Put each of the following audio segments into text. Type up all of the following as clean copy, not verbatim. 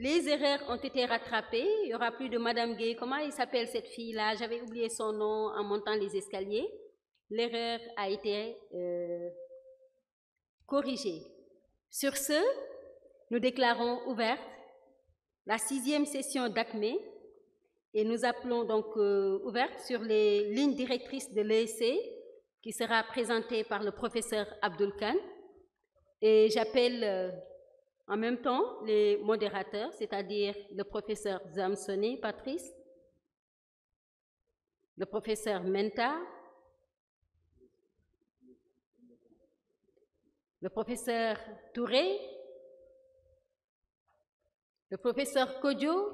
Les erreurs ont été rattrapées. Il n'y aura plus de Madame Gay. Comment il s'appelle cette fille-là? J'avais oublié son nom en montant les escaliers. L'erreur a été corrigée. Sur ce, nous déclarons ouverte la 6e session d'ACME et nous appelons donc ouverte sur les lignes directrices de l'ESC qui sera présentée par le professeur Abdul Khan. Et j'appelle en même temps les modérateurs, c'est-à-dire le professeur Zamsoni Patrice, le professeur Menta, le professeur Touré, le professeur Kodjo,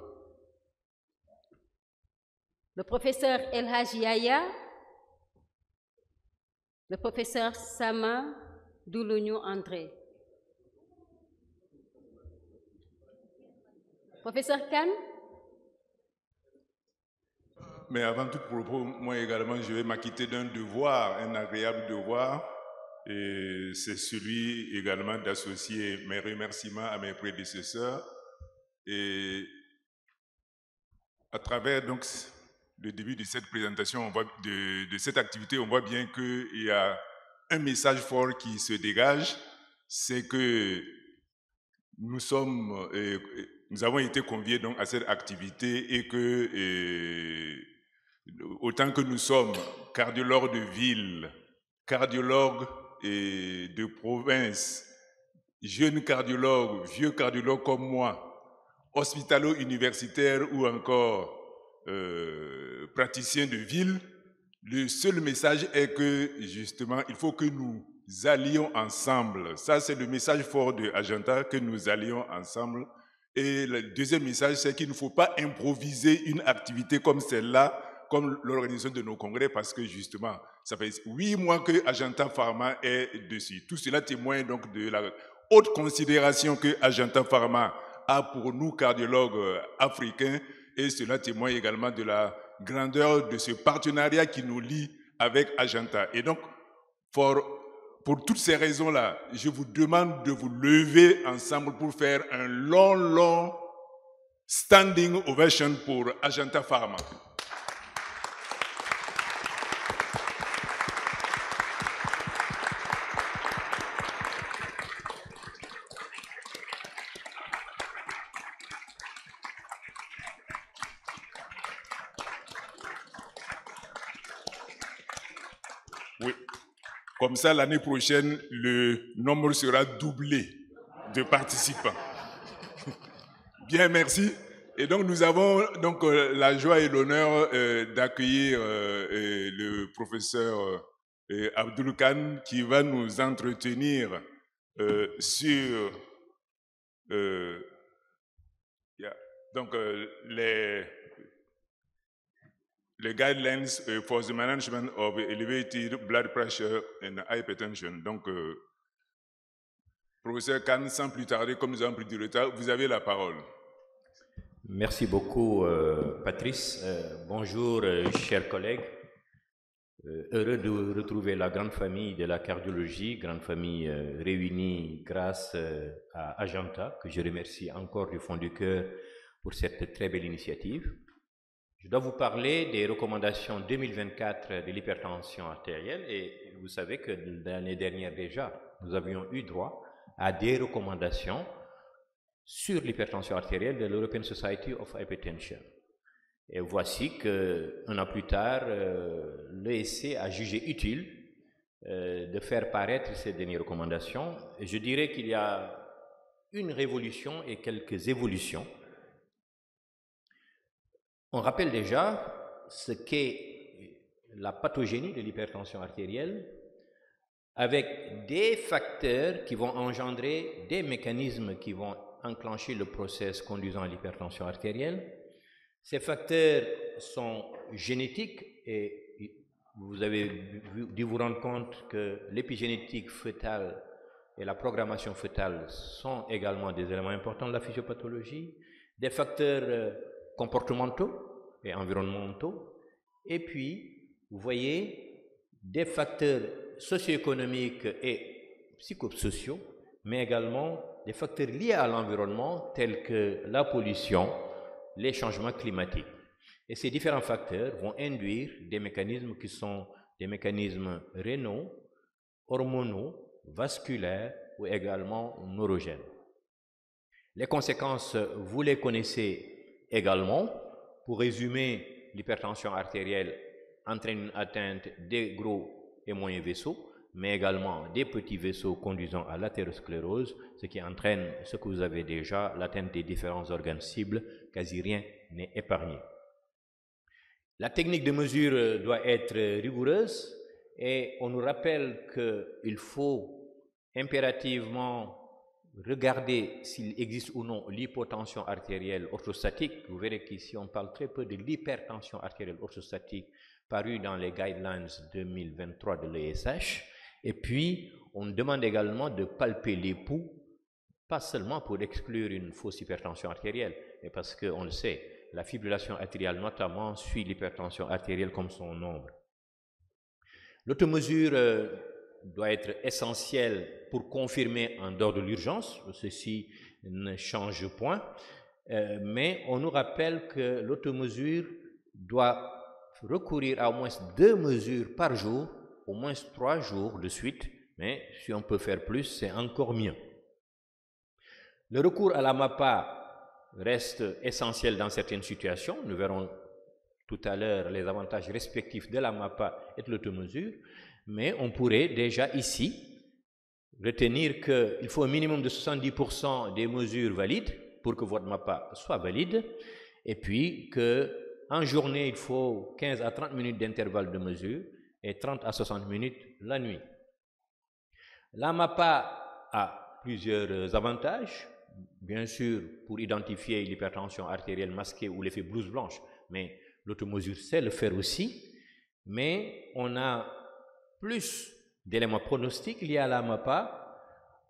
le professeur El Hadji Yaya, le professeur Sama Doulouniou André. Professeur Khan? Mais avant tout propos, moi également, je vais m'acquitter d'un devoir, un agréable devoir, et c'est celui également d'associer mes remerciements à mes prédécesseurs. Et à travers donc le début de cette présentation, on voit de cette activité, on voit bien qu'il y a un message fort qui se dégage, c'est que nous avons été conviés donc à cette activité et que autant que nous sommes cardiologues de ville, cardiologues de province, jeunes cardiologues, vieux cardiologues comme moi, hospitalo-universitaires ou encore praticiens de ville, le seul message est que justement, il faut que nous allions ensemble. Ça, c'est le message fort de Agenta, que nous allions ensemble. Et le deuxième message, c'est qu'il ne faut pas improviser une activité comme celle-là, comme l'organisation de nos congrès, parce que justement, ça fait 8 mois que Agenta Pharma est dessus. Tout cela témoigne donc de la haute considération que Agenta Pharma a pour nous, cardiologues africains, et cela témoigne également de la grandeur de ce partenariat qui nous lie avec Agenta. Et donc, pour toutes ces raisons-là, je vous demande de vous lever ensemble pour faire un long standing ovation pour Agenta Pharma. Oui. Comme ça, l'année prochaine, le nombre sera doublé de participants. Bien, merci. Et donc, nous avons donc la joie et l'honneur d'accueillir le professeur Abdul Khan qui va nous entretenir sur donc les guidelines for the management of elevated blood pressure and hypertension. Donc, professeur Khan, sans plus tarder, comme nous avons pris du retard, vous avez la parole. Merci beaucoup, Patrice. Bonjour, chers collègues. Heureux de retrouver la grande famille de la cardiologie, grande famille réunie grâce à Agenta, que je remercie encore du fond du cœur pour cette très belle initiative. Je dois vous parler des recommandations 2024 de l'hypertension artérielle et vous savez que l'année dernière déjà, nous avions eu droit à des recommandations sur l'hypertension artérielle de l'European Society of Hypertension. Et voici qu'un an plus tard, l'ESC a jugé utile de faire paraître ces dernières recommandations. Et je dirais qu'il y a une révolution et quelques évolutions. On rappelle déjà ce qu'est la pathogénie de l'hypertension artérielle avec des facteurs qui vont engendrer des mécanismes qui vont enclencher le processus conduisant à l'hypertension artérielle. Ces facteurs sont génétiques et vous avez dû vous rendre compte que l'épigénétique fœtale et la programmation fœtale sont également des éléments importants de la physiopathologie, des facteurs comportementaux et environnementaux, et puis, vous voyez, des facteurs socio-économiques et psychosociaux, mais également des facteurs liés à l'environnement tels que la pollution, les changements climatiques. Et ces différents facteurs vont induire des mécanismes qui sont des mécanismes rénaux, hormonaux, vasculaires ou également neurogènes. Les conséquences, vous les connaissez également. Pour résumer, l'hypertension artérielle entraîne une atteinte des gros et moyens vaisseaux, mais également des petits vaisseaux conduisant à l'athérosclérose, ce qui entraîne ce que vous avez déjà, l'atteinte des différents organes cibles, quasi rien n'est épargné. La technique de mesure doit être rigoureuse et on nous rappelle qu'il faut impérativement regarder s'il existe ou non l'hypotension artérielle orthostatique. Vous verrez qu'ici on parle très peu de l'hypertension artérielle orthostatique parue dans les guidelines 2023 de l'ESH. Et puis on demande également de palper les pouls, pas seulement pour exclure une fausse hypertension artérielle, mais parce qu'on le sait, la fibrillation atriale notamment suit l'hypertension artérielle comme son nombre. L'automesure doit être essentielle pour confirmer en dehors de l'urgence, ceci ne change point, mais on nous rappelle que l'automesure doit recourir à au moins 2 mesures par jour, au moins 3 jours de suite, mais si on peut faire plus, c'est encore mieux. Le recours à la MAPA reste essentiel dans certaines situations. Nous verrons tout à l'heure les avantages respectifs de la MAPA et de l'automesure, mais on pourrait déjà ici retenir qu'il faut un minimum de 70% des mesures valides pour que votre MAPA soit valide, et puis qu'en journée, il faut 15 à 30 minutes d'intervalle de mesure et 30 à 60 minutes la nuit. La MAPA a plusieurs avantages. Bien sûr, pour identifier l'hypertension artérielle masquée ou l'effet blouse blanche, mais l'automesure sait le faire aussi. Mais on a plus d'éléments pronostiques liés à la MAPA.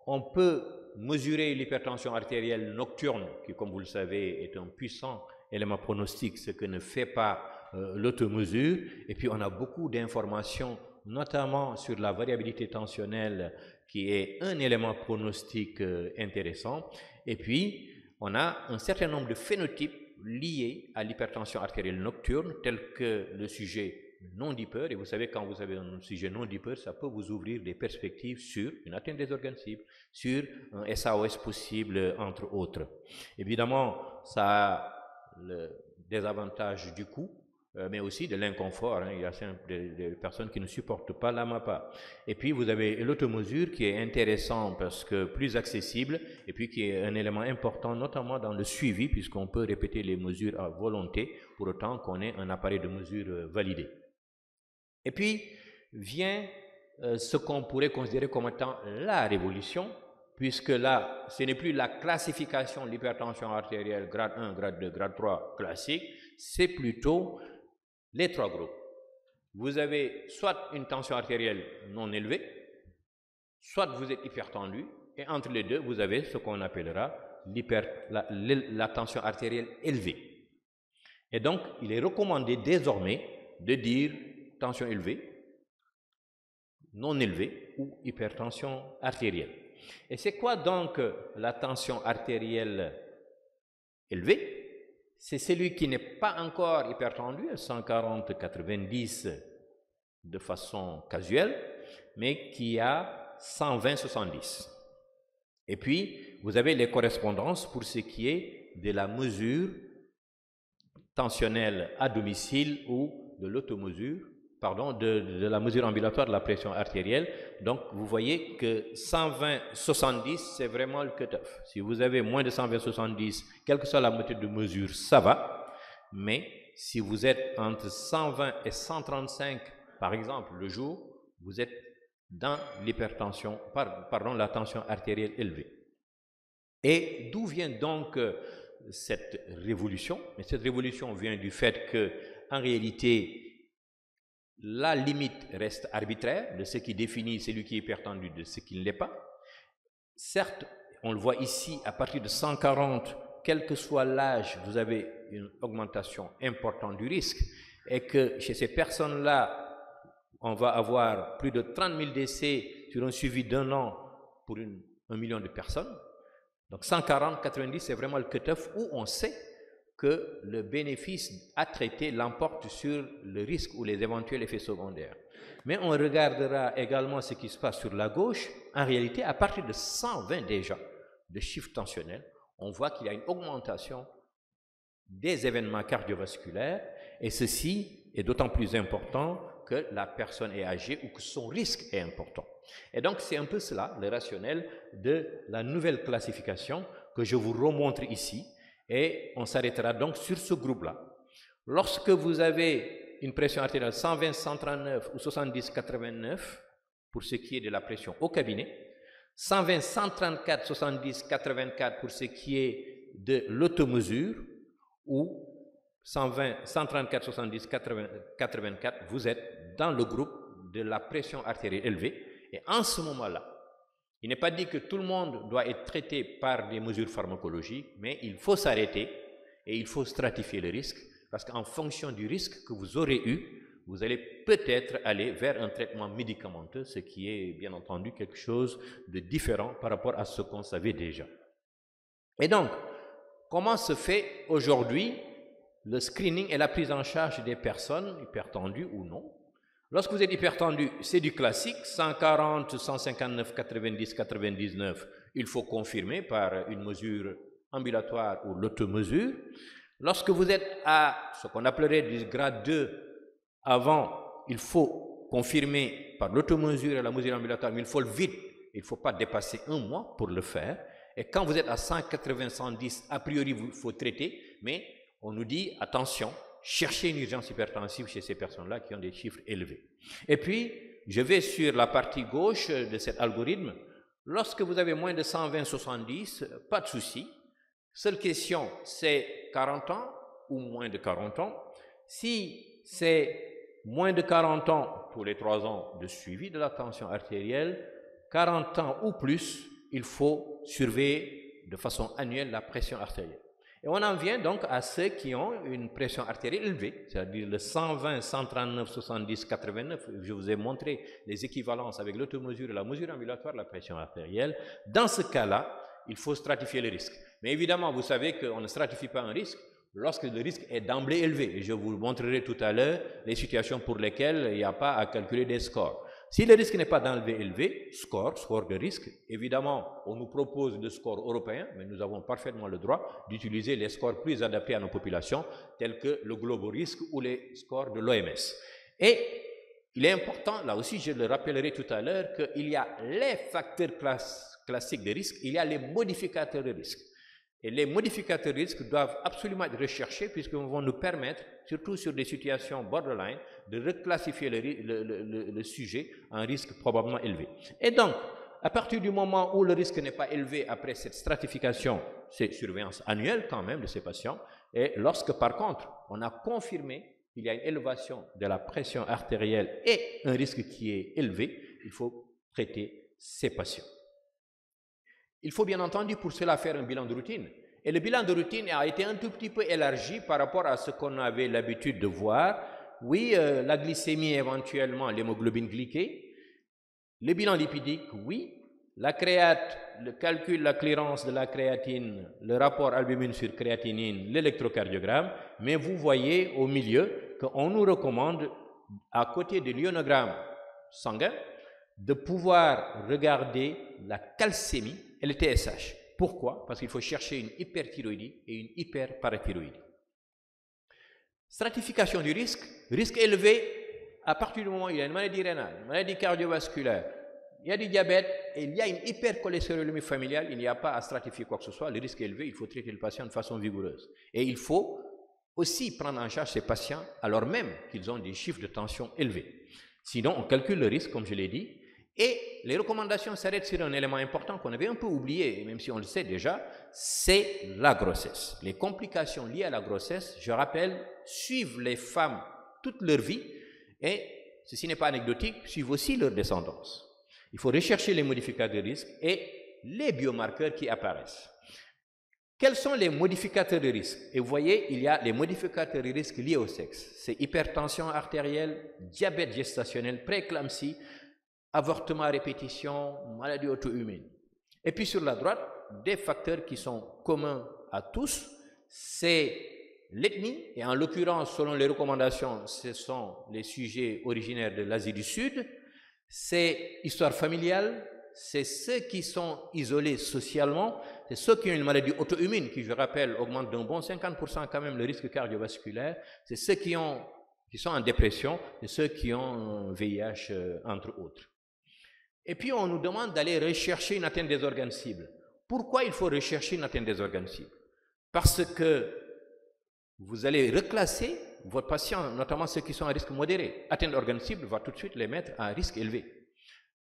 On peut mesurer l'hypertension artérielle nocturne, qui, comme vous le savez, est un puissant élément pronostique, ce que ne fait pas l'automesure. Et puis, on a beaucoup d'informations, notamment sur la variabilité tensionnelle, qui est un élément pronostique intéressant. Et puis, on a un certain nombre de phénotypes liés à l'hypertension artérielle nocturne, tels que le sujet non dipeur. Et vous savez, quand vous avez un sujet non dipeur, ça peut vous ouvrir des perspectives sur une atteinte des organes cibles, sur un SAS possible, entre autres. Évidemment, ça a le désavantage du coût, mais aussi de l'inconfort. Il y a des personnes qui ne supportent pas la MAPA. Et puis, vous avez l'automesure qui est intéressant parce que plus accessible, et puis qui est un élément important, notamment dans le suivi, puisqu'on peut répéter les mesures à volonté, pour autant qu'on ait un appareil de mesure validé. Et puis, vient ce qu'on pourrait considérer comme étant la révolution, puisque là, ce n'est plus la classification de l'hypertension artérielle grade 1, grade 2, grade 3 classique, c'est plutôt les 3 groupes. Vous avez soit une tension artérielle non élevée, soit vous êtes hypertendu, et entre les deux, vous avez ce qu'on appellera la tension artérielle élevée. Et donc, il est recommandé désormais de dire tension élevée, non élevée ou hypertension artérielle. Et c'est quoi donc la tension artérielle élevée? C'est celui qui n'est pas encore hypertendu, 140-90 de façon casuelle, mais qui a 120-70. Et puis, vous avez les correspondances pour ce qui est de la mesure tensionnelle à domicile ou de l'automesure, pardon, de la mesure ambulatoire de la pression artérielle. Donc, vous voyez que 120-70, c'est vraiment le cut-off. Si vous avez moins de 120-70, quelle que soit la méthode de mesure, ça va. Mais si vous êtes entre 120 et 135, par exemple, le jour, vous êtes dans l'hypertension, pardon, la tension artérielle élevée. Et d'où vient donc cette révolution? Mais cette révolution vient du fait que, en réalité, la limite reste arbitraire de ce qui définit celui qui est hypertendu de ce qui ne l'est pas. Certes, on le voit ici, à partir de 140, quel que soit l'âge, vous avez une augmentation importante du risque, et que chez ces personnes-là, on va avoir plus de 30 000 décès sur un suivi d'1 an pour 1 million de personnes. Donc 140, 90, c'est vraiment le cut-off où on sait que le bénéfice à traiter l'emporte sur le risque ou les éventuels effets secondaires. Mais on regardera également ce qui se passe sur la gauche. En réalité, à partir de 120 déjà, de chiffre tensionnel, on voit qu'il y a une augmentation des événements cardiovasculaires, et ceci est d'autant plus important que la personne est âgée ou que son risque est important. Et donc, c'est un peu cela, le rationnel de la nouvelle classification que je vous remontre ici, et on s'arrêtera donc sur ce groupe-là. Lorsque vous avez une pression artérielle 120, 139 ou 70, 89, pour ce qui est de la pression au cabinet, 120, 134, 70, 84 pour ce qui est de l'automesure, ou 120, 134, 70, 84, vous êtes dans le groupe de la pression artérielle élevée. Et en ce moment-là, il n'est pas dit que tout le monde doit être traité par des mesures pharmacologiques, mais il faut s'arrêter et il faut stratifier le risque, parce qu'en fonction du risque que vous aurez eu, vous allez peut-être aller vers un traitement médicamenteux, ce qui est bien entendu quelque chose de différent par rapport à ce qu'on savait déjà. Et donc, comment se fait aujourd'hui le screening et la prise en charge des personnes hypertendues ou non? Lorsque vous êtes hypertendu, c'est du classique, 140, 159, 90, 99, il faut confirmer par une mesure ambulatoire ou l'automesure. Lorsque vous êtes à ce qu'on appellerait du grade 2 avant, il faut confirmer par l'automesure et la mesure ambulatoire, mais il faut le vite, il ne faut pas dépasser un mois pour le faire. Et quand vous êtes à 180, 110, a priori, il faut traiter, mais on nous dit, attention, cherchez une urgence hypertensive chez ces personnes-là qui ont des chiffres élevés. Et puis, je vais sur la partie gauche de cet algorithme. Lorsque vous avez moins de 120, 70, pas de souci. Seule question, c'est 40 ans ou moins de 40 ans. Si c'est moins de 40 ans, tous les 3 ans de suivi de la tension artérielle, 40 ans ou plus, il faut surveiller de façon annuelle la pression artérielle. Et on en vient donc à ceux qui ont une pression artérielle élevée, c'est-à-dire le 120, 139, 70, 89. Je vous ai montré les équivalences avec l'automesure et la mesure ambulatoire de la pression artérielle. Dans ce cas-là, il faut stratifier le risque. Mais évidemment, vous savez qu'on ne stratifie pas un risque lorsque le risque est d'emblée élevé. Et je vous montrerai tout à l'heure les situations pour lesquelles il n'y a pas à calculer des scores. Si le risque n'est pas d'emblée élevé, score de risque, évidemment, on nous propose le score européen, mais nous avons parfaitement le droit d'utiliser les scores plus adaptés à nos populations, tels que le Global Risk ou les scores de l'OMS. Et il est important, là aussi je le rappellerai tout à l'heure, qu'il y a les facteurs classiques de risque, il y a les modificateurs de risque. Et les modificateurs de risque doivent absolument être recherchés puisqu'ils vont nous permettre, surtout sur des situations borderline, de reclassifier le sujet en risque probablement élevé. Et donc, à partir du moment où le risque n'est pas élevé après cette stratification, c'est surveillance annuelle quand même de ces patients. Et lorsque par contre, on a confirmé qu'il y a une élévation de la pression artérielle et un risque qui est élevé, il faut traiter ces patients. Il faut bien entendu pour cela faire un bilan de routine. Et le bilan de routine a été un tout petit peu élargi par rapport à ce qu'on avait l'habitude de voir. Oui, la glycémie, éventuellement l'hémoglobine glyquée. Le bilan lipidique, oui. La créate, le calcul, la clearance de la créatine, le rapport albumine sur créatinine, l'électrocardiogramme. Mais vous voyez au milieu qu'on nous recommande, à côté de l'ionogramme sanguin, de pouvoir regarder la calcémie et le TSH. Pourquoi? Parce qu'il faut chercher une hyperthyroïdie et une hyperparathyroïdie. Stratification du risque. Risque élevé, à partir du moment où il y a une maladie rénale, une maladie cardiovasculaire, il y a du diabète et il y a une hypercholestérolémie familiale, il n'y a pas à stratifier quoi que ce soit. Le risque est élevé, il faut traiter le patient de façon vigoureuse. Et il faut aussi prendre en charge ces patients alors même qu'ils ont des chiffres de tension élevés. Sinon, on calcule le risque, comme je l'ai dit. Et les recommandations s'arrêtent sur un élément important qu'on avait un peu oublié, même si on le sait déjà, c'est la grossesse. Les complications liées à la grossesse, je rappelle, suivent les femmes toute leur vie et, ceci n'est pas anecdotique, suivent aussi leur descendance. Il faut rechercher les modificateurs de risque et les biomarqueurs qui apparaissent. Quels sont les modificateurs de risque? Et vous voyez, il y a les modificateurs de risque liés au sexe. C'est hypertension artérielle, diabète gestationnel, prééclampsie, avortement à répétition, maladie auto-immune. Et puis sur la droite, des facteurs qui sont communs à tous, c'est l'ethnie, et en l'occurrence, selon les recommandations, ce sont les sujets originaires de l'Asie du Sud, c'est l'histoire familiale, c'est ceux qui sont isolés socialement, c'est ceux qui ont une maladie auto-immune, qui, je rappelle, augmente d'un bon 50% quand même le risque cardiovasculaire, c'est ceux qui sont en dépression, c'est ceux qui ont un VIH, entre autres. Et puis, on nous demande d'aller rechercher une atteinte des organes cibles. Pourquoi il faut rechercher une atteinte des organes cibles? Parce que vous allez reclasser vos patients, notamment ceux qui sont à risque modéré. Atteinte d'organes cibles va tout de suite les mettre à risque élevé.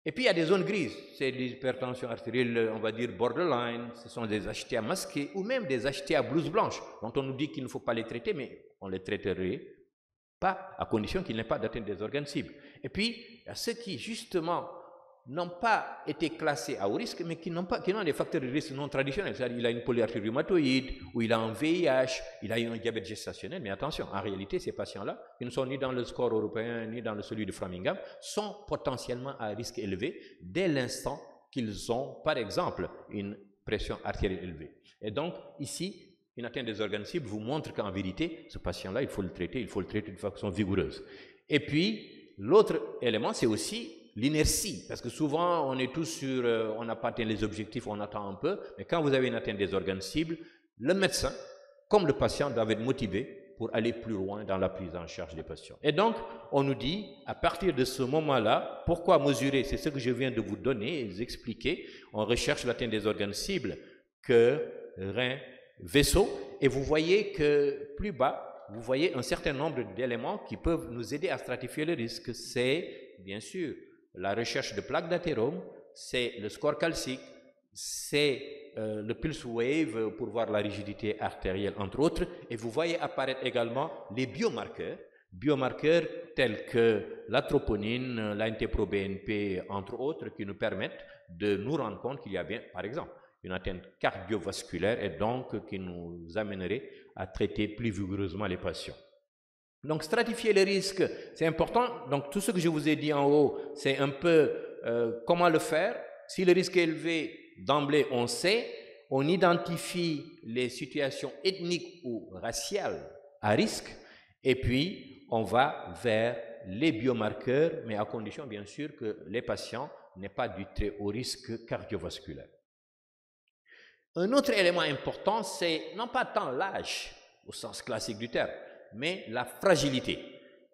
Et puis, il y a des zones grises. C'est l'hypertension artérielle, on va dire borderline, ce sont des HTA masqués ou même des HTA blouse blanche, dont on nous dit qu'il ne faut pas les traiter, mais on les traiterait pas à condition qu'il n'y ait pas d'atteinte des organes cibles. Et puis, il y a ceux qui, justement, n'ont pas été classés à haut risque, mais qui ont des facteurs de risque non traditionnels. C'est-à-dire qu'il a une polyarthrite rhumatoïde, ou il a un VIH, il a eu un diabète gestationnel. Mais attention, en réalité, ces patients-là, qui ne sont ni dans le score européen, ni dans celui de Framingham, sont potentiellement à risque élevé dès l'instant qu'ils ont, par exemple, une pression artérielle élevée. Et donc, ici, une atteinte des organes cibles vous montre qu'en vérité, ce patient-là, il faut le traiter de façon vigoureuse. Et puis, l'autre élément, c'est aussi l'inertie, parce que souvent on est tous sur, on n'a pas atteint les objectifs, on attend un peu, mais quand vous avez une atteinte des organes cibles, le médecin, comme le patient, doivent être motivés pour aller plus loin dans la prise en charge des patients. Et donc, on nous dit, à partir de ce moment-là, pourquoi mesurer? C'est ce que je viens de vous donner et vous expliquer. On recherche l'atteinte des organes cibles, cœur, rein, vaisseau, et vous voyez que plus bas, vous voyez un certain nombre d'éléments qui peuvent nous aider à stratifier le risque. C'est, bien sûr, la recherche de plaques d'athérome, c'est le score calcique, c'est le pulse wave pour voir la rigidité artérielle, entre autres, et vous voyez apparaître également les biomarqueurs tels que la troponine, l'ANT-proBNP, entre autres, qui nous permettent de nous rendre compte qu'il y a bien, par exemple, une atteinte cardiovasculaire et donc qui nous amènerait à traiter plus vigoureusement les patients. Donc, stratifier les risques, c'est important. Donc, tout ce que je vous ai dit en haut, c'est un peu comment le faire. Si le risque est élevé, d'emblée, on sait, on identifie les situations ethniques ou raciales à risque, et puis on va vers les biomarqueurs, mais à condition, bien sûr, que les patients n'aient pas du très haut risque cardiovasculaire. Un autre élément important, c'est non pas tant l'âge, au sens classique du terme, mais la fragilité.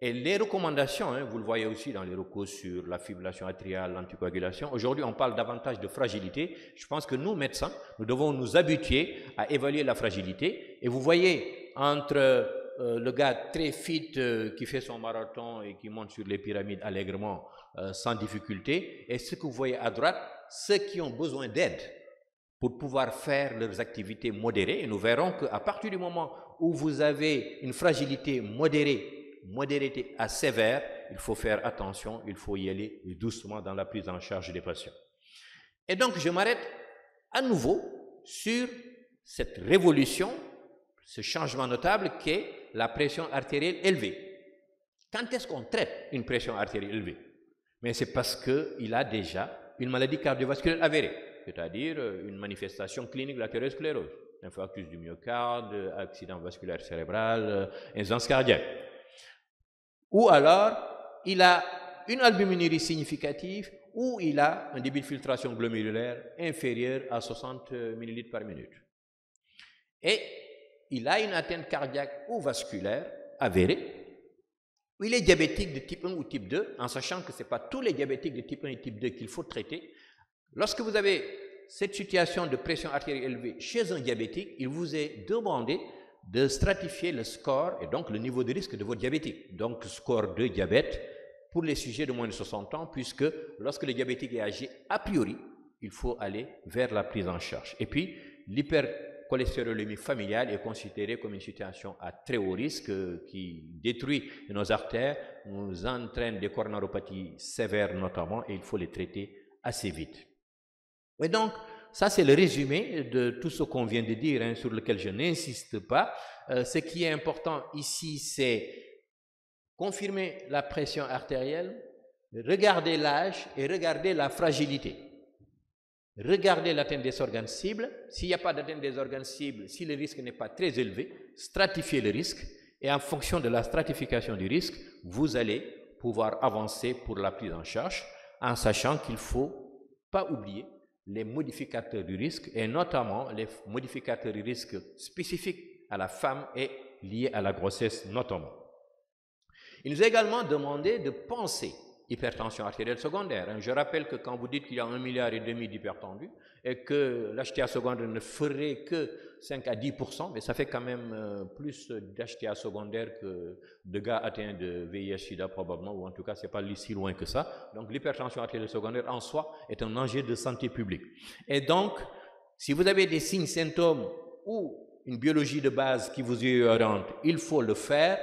Et les recommandations, vous le voyez aussi dans les recours sur la fibrillation atriale, l'anticoagulation, aujourd'hui on parle davantage de fragilité. Je pense que nous, médecins, nous devons nous habituer à évaluer la fragilité. Et vous voyez, entre le gars très fit qui fait son marathon et qui monte sur les pyramides allègrement, sans difficulté, et ce que vous voyez à droite, ceux qui ont besoin d'aide pour pouvoir faire leurs activités modérées. Et nous verrons qu'à partir du moment où vous avez une fragilité modérée à sévère, il faut faire attention, il faut y aller doucement dans la prise en charge des patients. Et donc, je m'arrête à nouveau sur cette révolution, ce changement notable qu'est la pression artérielle élevée. Quand est-ce qu'on traite une pression artérielle élevée? Mais c'est parce qu'il a déjà une maladie cardiovasculaire avérée, c'est-à-dire une manifestation clinique de l'athérosclérose, infarctus du myocarde, accident vasculaire cérébral, insuffisance cardiaque. Ou alors, il a une albuminurie significative ou il a un débit de filtration glomérulaire inférieur à 60 ml par minute. Et il a une atteinte cardiaque ou vasculaire avérée, ou il est diabétique de type 1 ou type 2, en sachant que ce n'est pas tous les diabétiques de type 1 et type 2 qu'il faut traiter. Lorsque vous avez cette situation de pression artérielle élevée chez un diabétique, il vous est demandé de stratifier le score et donc le niveau de risque de votre diabétique. Donc, score de diabète pour les sujets de moins de 60 ans, puisque lorsque le diabétique est âgé, a priori, il faut aller vers la prise en charge. Et puis, l'hypercholestérolémie familiale est considérée comme une situation à très haut risque qui détruit nos artères, nous entraîne des coronaropathies sévères notamment, et il faut les traiter assez vite. Et donc, ça c'est le résumé de tout ce qu'on vient de dire, sur lequel je n'insiste pas. Ce qui est important ici, c'est confirmer la pression artérielle, regarder l'âge et regarder la fragilité. Regardez l'atteinte des organes cibles. S'il n'y a pas d'atteinte des organes cibles, si le risque n'est pas très élevé, stratifiez le risque. Et en fonction de la stratification du risque, vous allez pouvoir avancer pour la prise en charge, en sachant qu'il ne faut pas oublier les modificateurs du risque, et notamment les modificateurs du risque spécifiques à la femme et liés à la grossesse notamment. Il nous est également demandé de penser hypertension artérielle secondaire. Je rappelle que quand vous dites qu'il y a 1,5 milliard d'hypertendus et que l'HTA secondaire ne ferait que 5 à 10%, mais ça fait quand même plus d'HTA secondaire que de gars atteints de VIH-Sida probablement, ou en tout cas c'est pas si loin que ça. Donc l'hypertension artérielle secondaire en soi est un enjeu de santé publique. Et donc, si vous avez des signes, symptômes ou une biologie de base qui vous y oriente, il faut le faire.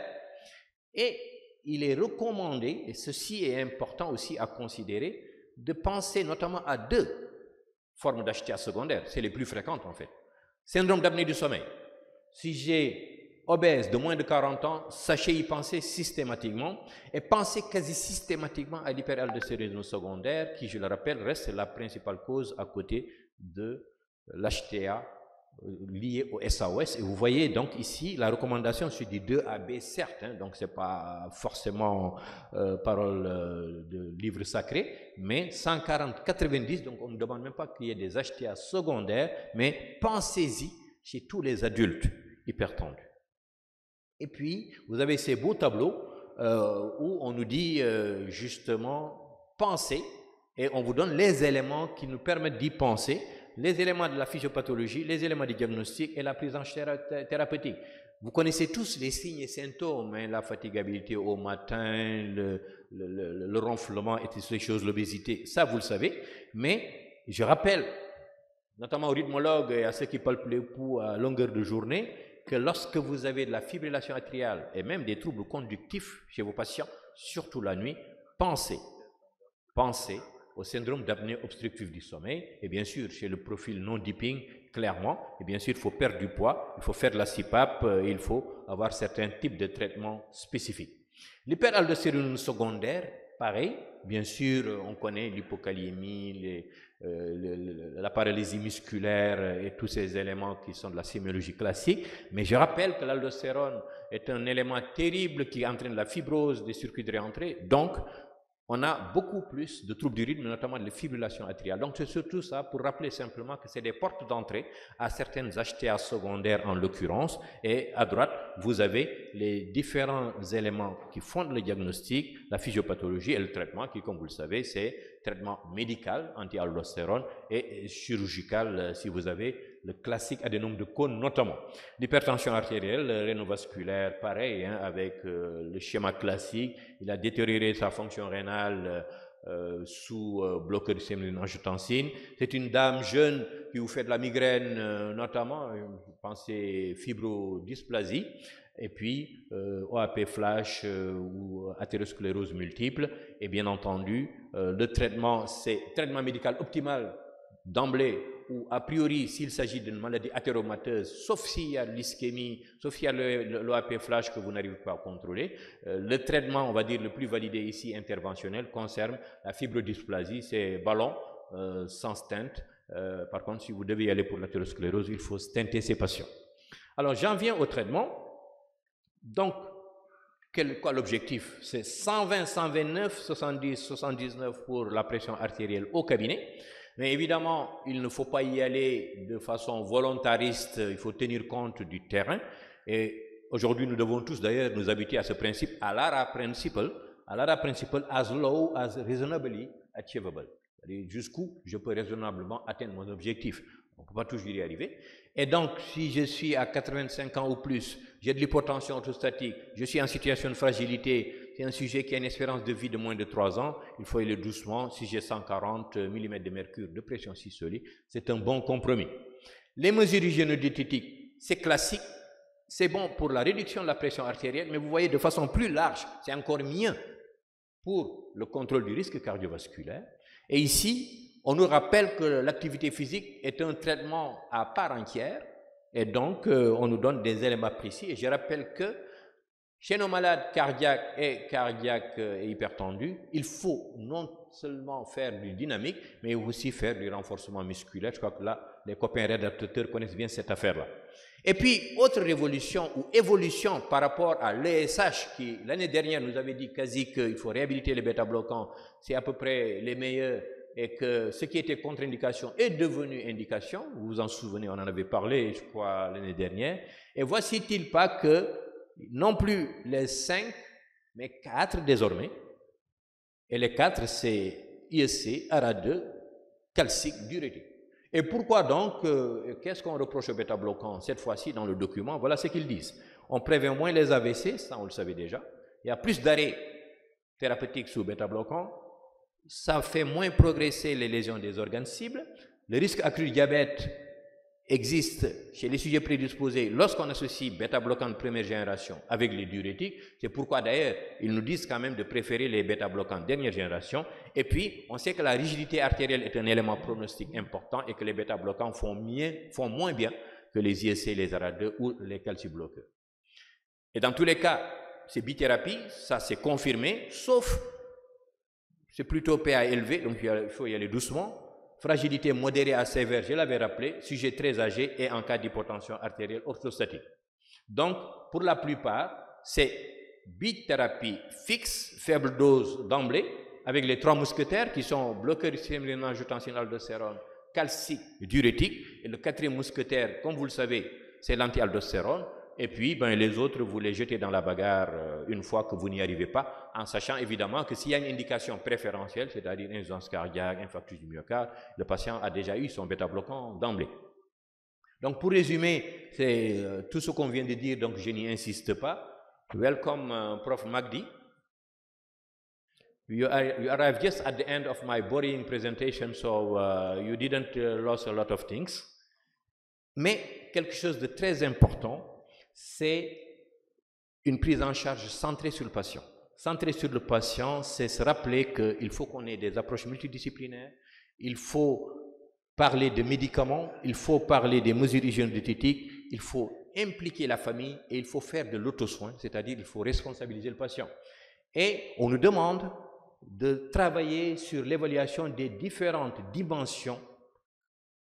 Et il est recommandé, et ceci est important aussi à considérer, de penser notamment à 2 formes d'HTA secondaires, c'est les plus fréquentes en fait. Syndrome d'apnée du sommeil. Si j'ai obèse de moins de 40 ans, sachez y penser systématiquement, et pensez quasi systématiquement à l'hyperaldostéronisme secondaire, qui, je le rappelle, reste la principale cause à côté de l'HTA lié au SAOS. Et vous voyez donc ici la recommandation sur du 2AB, certes, hein, donc c'est pas forcément parole de livre sacré, mais 140-90, donc on ne demande même pas qu'il y ait des HTA secondaires, mais pensez-y chez tous les adultes hypertendus. Et puis vous avez ces beaux tableaux où on nous dit justement pensez, et on vous donne les éléments qui nous permettent d'y penser, les éléments de la physiopathologie, les éléments du diagnostic et la prise en charge thérapeutique. Vous connaissez tous les signes et symptômes, hein, la fatigabilité au matin, le ronflement et toutes ces choses, l'obésité, ça vous le savez. Mais je rappelle, notamment aux rythmologues et à ceux qui palpent les pouls à longueur de journée, que lorsque vous avez de la fibrillation atriale et même des troubles conductifs chez vos patients, surtout la nuit, pensez au syndrome d'apnée obstructive du sommeil, et bien sûr, chez le profil non-dipping, clairement, et bien sûr, il faut perdre du poids, il faut faire de la CPAP, il faut avoir certains types de traitements spécifiques. L'hyperaldostéronisme secondaire, pareil, bien sûr, on connaît l'hypokaliémie, la paralysie musculaire et tous ces éléments qui sont de la sémiologie classique, mais je rappelle que l'aldostérone est un élément terrible qui entraîne la fibrose des circuits de réentrée, donc on a beaucoup plus de troubles du rythme, notamment de fibrillation atriale. Donc c'est surtout ça pour rappeler simplement que c'est des portes d'entrée à certaines HTA secondaires en l'occurrence. Et à droite, vous avez les différents éléments qui fondent le diagnostic, la physiopathologie et le traitement qui, comme vous le savez, c'est traitement médical, anti-aldostérone, et chirurgical si vous avez le classique adénome de cône notamment. L'hypertension artérielle, rénovasculaire, pareil, hein, avec le schéma classique, il a détérioré sa fonction rénale sous bloqueur de sérotonine-angiotensine. C'est une dame jeune qui vous fait de la migraine, notamment, je pensais fibrodysplasie, et puis OAP flash ou athérosclérose multiple. Et bien entendu, le traitement, c'est traitement médical optimal d'emblée, ou a priori, s'il s'agit d'une maladie athéromateuse, sauf s'il y a l'ischémie, sauf s'il y a l'OAP flash que vous n'arrivez pas à contrôler, le traitement, on va dire, le plus validé ici, interventionnel, concerne la fibrodysplasie, c'est ballon, sans stent. Par contre, si vous devez y aller pour l'athérosclérose, il faut stenter ces patients. Alors, j'en viens au traitement. Donc, quoi l'objectif? C'est 120, 129, 70, 79 pour la pression artérielle au cabinet. Mais évidemment, il ne faut pas y aller de façon volontariste, il faut tenir compte du terrain. Et aujourd'hui, nous devons tous d'ailleurs nous habituer à ce principe, ALARA principle as low as reasonably achievable. Jusqu'où je peux raisonnablement atteindre mon objectif. On ne peut pas toujours y arriver. Et donc, si je suis à 85 ans ou plus, j'ai de l'hypotension orthostatique, je suis en situation de fragilité, c'est un sujet qui a une espérance de vie de moins de 3 ans, il faut aller doucement. Si j'ai 140 mm de mercure de pression systolique, c'est un bon compromis. Les mesures hygiéno-diététiques, c'est classique, c'est bon pour la réduction de la pression artérielle, mais vous voyez de façon plus large, c'est encore mieux pour le contrôle du risque cardiovasculaire. Et ici, on nous rappelle que l'activité physique est un traitement à part entière, et donc on nous donne des éléments précis. Et je rappelle que Chez nos malades cardiaques et hypertendus, il faut non seulement faire du dynamique, mais aussi faire du renforcement musculaire. Je crois que là, les copains rédacteurs connaissent bien cette affaire-là. Et puis, autre révolution ou évolution par rapport à l'ESH, qui l'année dernière nous avait dit quasi qu'il faut réhabiliter les bêta-bloquants, c'est à peu près les meilleurs, et que ce qui était contre-indication est devenu indication. Vous vous en souvenez, on en avait parlé, je crois, l'année dernière. Et voici-t-il pas que non plus les 5, mais 4 désormais. Et les 4, c'est ISC, ARA2, calcique, diurétique. Et pourquoi donc, qu'est-ce qu'on reproche aux bêta-bloquants cette fois-ci dans le document? Voilà ce qu'ils disent. On prévient moins les AVC, ça on le savait déjà. Il y a plus d'arrêts thérapeutiques sous bêta-bloquants. Ça fait moins progresser les lésions des organes cibles. Le risque accru de diabète existe chez les sujets prédisposés lorsqu'on associe bêta-bloquants de première génération avec les diurétiques. C'est pourquoi d'ailleurs, ils nous disent quand même de préférer les bêta-bloquants de dernière génération. Et puis, on sait que la rigidité artérielle est un élément pronostic important et que les bêta-bloquants font moins bien que les ISC, les ARA2 ou les calcibloqueurs. Et dans tous les cas, c'est bithérapie, ça c'est confirmé, sauf, c'est plutôt PA élevé, donc il faut y aller doucement. Fragilité modérée à sévère, je l'avais rappelé, sujet très âgé et en cas d'hypotension artérielle orthostatique. Donc, pour la plupart, c'est bithérapie fixe, faible dose d'emblée, avec les 3 mousquetaires qui sont bloqueurs du système rénin-angiotensin-aldostérone, calcique, diurétique. Et le 4e mousquetaire, comme vous le savez, c'est l'anti-aldostérone. Et puis, les autres, vous les jetez dans la bagarre une fois que vous n'y arrivez pas, en sachant évidemment que s'il y a une indication préférentielle, c'est-à-dire insuffisance cardiaque, infarctus du myocarde, le patient a déjà eu son bêta-bloquant d'emblée. Donc, pour résumer, c'est tout ce qu'on vient de dire, donc je n'y insiste pas. Welcome, Prof. Magdi. You arrived just at the end of my boring presentation, so you didn't lose a lot of things. Mais quelque chose de très important, c'est une prise en charge centrée sur le patient. Centrée sur le patient, c'est se rappeler qu'il faut qu'on ait des approches multidisciplinaires, il faut parler de médicaments, il faut parler des mesures hygiéno-diététiques, il faut impliquer la famille et il faut faire de l'auto-soin, c'est-à-dire il faut responsabiliser le patient. Et on nous demande de travailler sur l'évaluation des différentes dimensions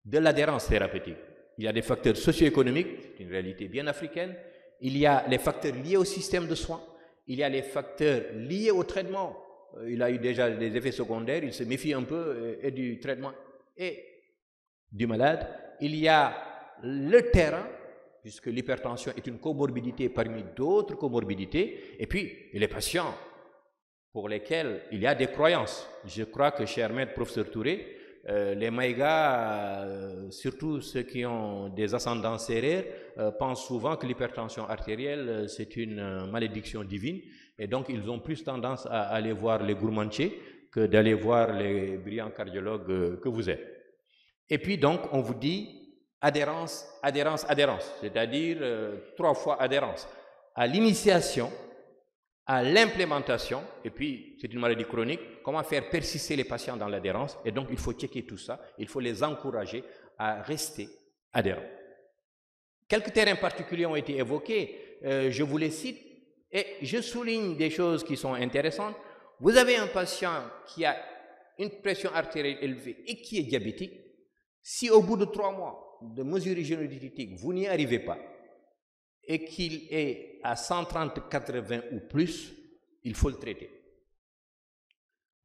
de l'adhérence thérapeutique. Il y a des facteurs socio-économiques, c'est une réalité bien africaine. Il y a les facteurs liés au système de soins. Il y a les facteurs liés au traitement. Il a eu déjà des effets secondaires, il se méfie un peu et du traitement et du malade. Il y a le terrain, puisque l'hypertension est une comorbidité parmi d'autres comorbidités. Et puis, les patients pour lesquels il y a des croyances. Je crois que, cher maître professeur Touré, les Maïgas, surtout ceux qui ont des ascendants sérères, pensent souvent que l'hypertension artérielle, c'est une malédiction divine. Et donc, ils ont plus tendance à aller voir les gourmandiers que d'aller voir les brillants cardiologues que vous êtes. Et puis, donc, on vous dit adhérence, adhérence, adhérence, c'est-à-dire 3 fois adhérence. À l'initiation, à l'implémentation, et puis c'est une maladie chronique, comment faire persister les patients dans l'adhérence, et donc il faut checker tout ça, il faut les encourager à rester adhérents. Quelques terrains particuliers ont été évoqués, je vous les cite, et je souligne des choses qui sont intéressantes. Vous avez un patient qui a une pression artérielle élevée et qui est diabétique. Si au bout de 3 mois de mesures hygiéno-diététiques, vous n'y arrivez pas, et qu'il est à 130/80 ou plus, il faut le traiter.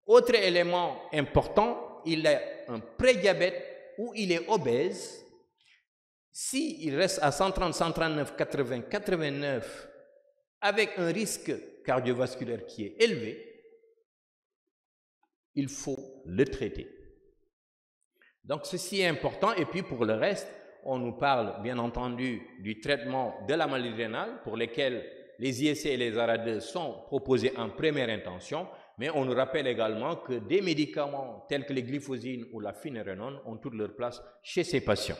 Autre élément important, il a un prédiabète ou il est obèse. S'il reste à 130, 139, 80, 89, avec un risque cardiovasculaire qui est élevé, il faut le traiter. Donc ceci est important, et puis pour le reste, on nous parle bien entendu du traitement de la maladie rénale pour lesquels les ISC et les ARA2 sont proposés en première intention, mais on nous rappelle également que des médicaments tels que les glyphosines ou la finérenone ont toute leur place chez ces patients.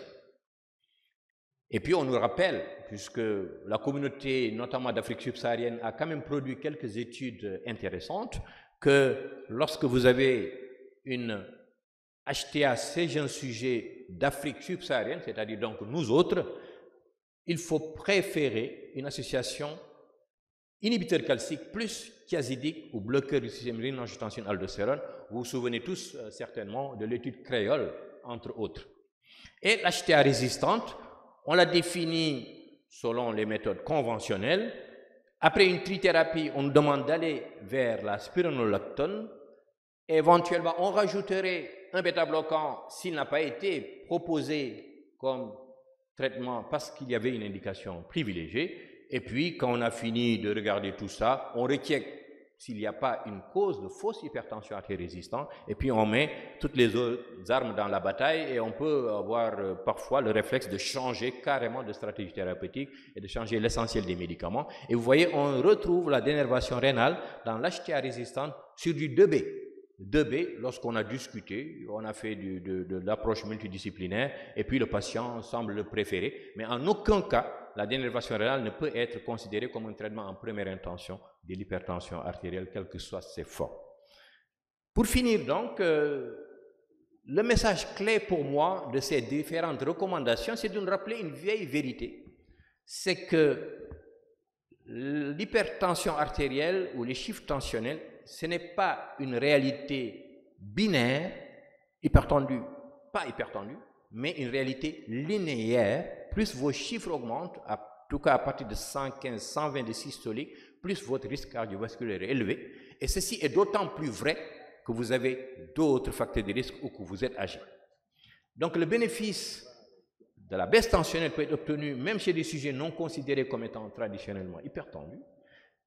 Et puis on nous rappelle, puisque la communauté notamment d'Afrique subsaharienne a quand même produit quelques études intéressantes, que lorsque vous avez une HTA chez un sujet d'Afrique subsaharienne, c'est-à-dire donc nous autres, il faut préférer une association inhibiteur calcique plus thiazidique ou bloqueur du système rénine-angiotensine-aldostérone. Vous vous souvenez tous certainement de l'étude Créole, entre autres. Et l'HTA résistante, on l'a définie selon les méthodes conventionnelles. Après une trithérapie, on nous demande d'aller vers la spironolactone. Éventuellement, on rajouterait un bêta-bloquant s'il n'a pas été proposé comme traitement parce qu'il y avait une indication privilégiée. Et puis, quand on a fini de regarder tout ça, on requiert s'il n'y a pas une cause de fausse hypertension artère-résistante, et puis on met toutes les autres armes dans la bataille, et on peut avoir parfois le réflexe de changer carrément de stratégie thérapeutique et de changer l'essentiel des médicaments. Et vous voyez, on retrouve la dénervation rénale dans l'HTA résistante sur du 2B. 2B, lorsqu'on a discuté, on a fait de l'approche multidisciplinaire, et puis le patient semble le préférer, mais en aucun cas, la dénervation rénale ne peut être considérée comme un traitement en première intention de l'hypertension artérielle, quelles que soient ses formes. Pour finir donc, le message clé pour moi de ces différentes recommandations, c'est de nous rappeler une vieille vérité, c'est que l'hypertension artérielle ou les chiffres tensionnels, ce n'est pas une réalité binaire, hypertendue, pas hypertendue, mais une réalité linéaire. Plus vos chiffres augmentent, en tout cas à partir de 115, 120 de systolique, plus votre risque cardiovasculaire est élevé. Et ceci est d'autant plus vrai que vous avez d'autres facteurs de risque ou que vous êtes âgé. Donc le bénéfice de la baisse tensionnelle peut être obtenu même chez des sujets non considérés comme étant traditionnellement hypertendus.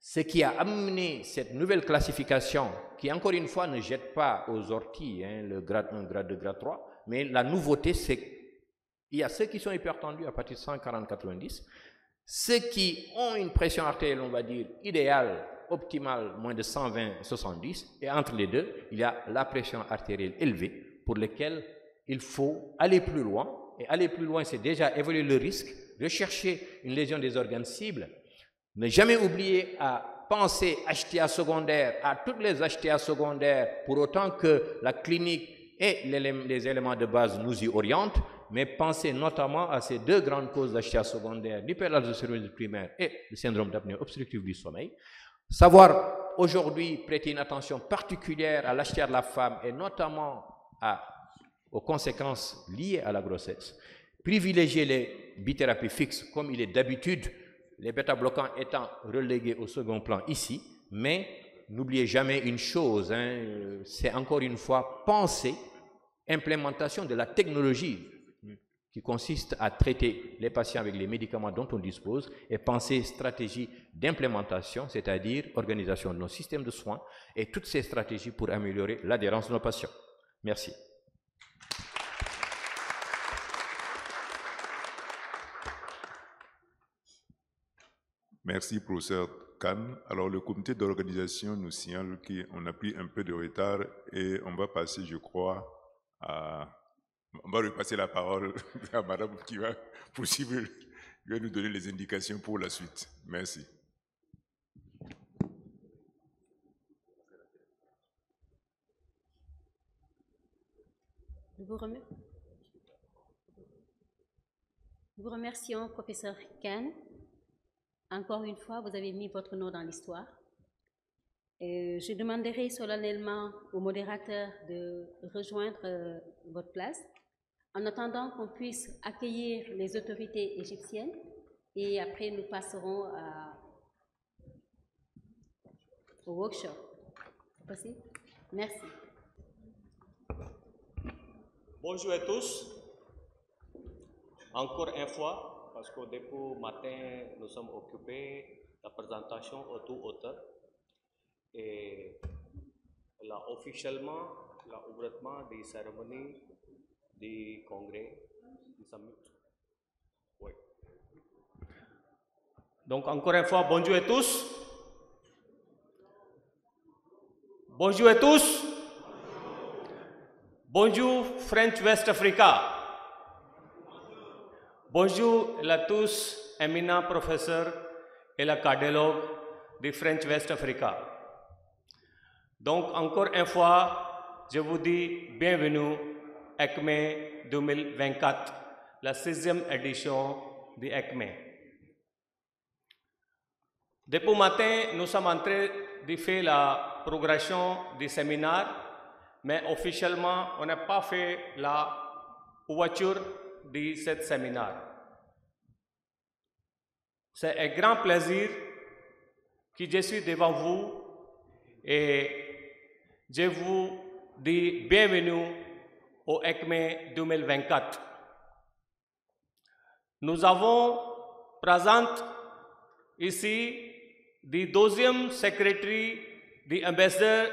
Ce qui a amené cette nouvelle classification, qui encore une fois ne jette pas aux orties le grade 1, grade 2, grade 3, mais la nouveauté c'est qu'il y a ceux qui sont hypertendus à partir de 140-90, ceux qui ont une pression artérielle, on va dire, idéale, optimale, moins de 120-70, et entre les deux, il y a la pression artérielle élevée, pour lesquels il faut aller plus loin, et aller plus loin, c'est déjà évaluer le risque, rechercher une lésion des organes cibles, ne jamais oublier à penser HTA secondaire, à toutes les HTA secondaires, pour autant que la clinique et les éléments de base nous y orientent, mais pensez notamment à ces deux grandes causes d'HTA secondaire, l'hyperaldotéronisme primaire et le syndrome d'apnée obstructive du sommeil. Savoir aujourd'hui prêter une attention particulière à l'HTA de la femme et notamment aux conséquences liées à la grossesse. Privilégier les bithérapies fixes comme il est d'habitude, les bêta-bloquants étant relégués au second plan ici, mais n'oubliez jamais une chose, c'est encore une fois penser implémentation de la technologie qui consiste à traiter les patients avec les médicaments dont on dispose et penser stratégie d'implémentation, c'est-à-dire organisation de nos systèmes de soins et toutes ces stratégies pour améliorer l'adhérence de nos patients. Merci. Merci, professeur Khan. Alors, le comité d'organisation nous signale qu'on a pris un peu de retard et on va passer, je crois, on va repasser la parole à madame qui va poursuivre, qui va nous donner les indications pour la suite. Merci. Nous vous remercions, professeur Khan. Encore une fois, vous avez mis votre nom dans l'histoire. Je demanderai solennellement au modérateur de rejoindre votre place en attendant qu'on puisse accueillir les autorités égyptiennes et après nous passerons au workshop. C'est possible? Merci. Bonjour à tous. Encore une fois, parce qu'au début matin, nous sommes occupés de la présentation auteur et là, officiellement, l'ouverture des cérémonies du congrès du summit. Oui. Donc, encore une fois, bonjour à tous. Bonjour à tous. Bonjour, French West Africa. Bonjour à tous, éminents professeurs et la cardiologue de French West Africa. Donc, encore une fois, je vous dis bienvenue à ECME 2024, la 6e édition de ECME. Depuis matin, nous sommes en train de faire la progression du séminaire, mais officiellement, on n'a pas fait la ouverture de ce séminaire. C'est un grand plaisir que je suis devant vous et je vous dis bienvenue au ECME 2024. Nous avons présent ici le deuxième secrétaire de l'ambassadeur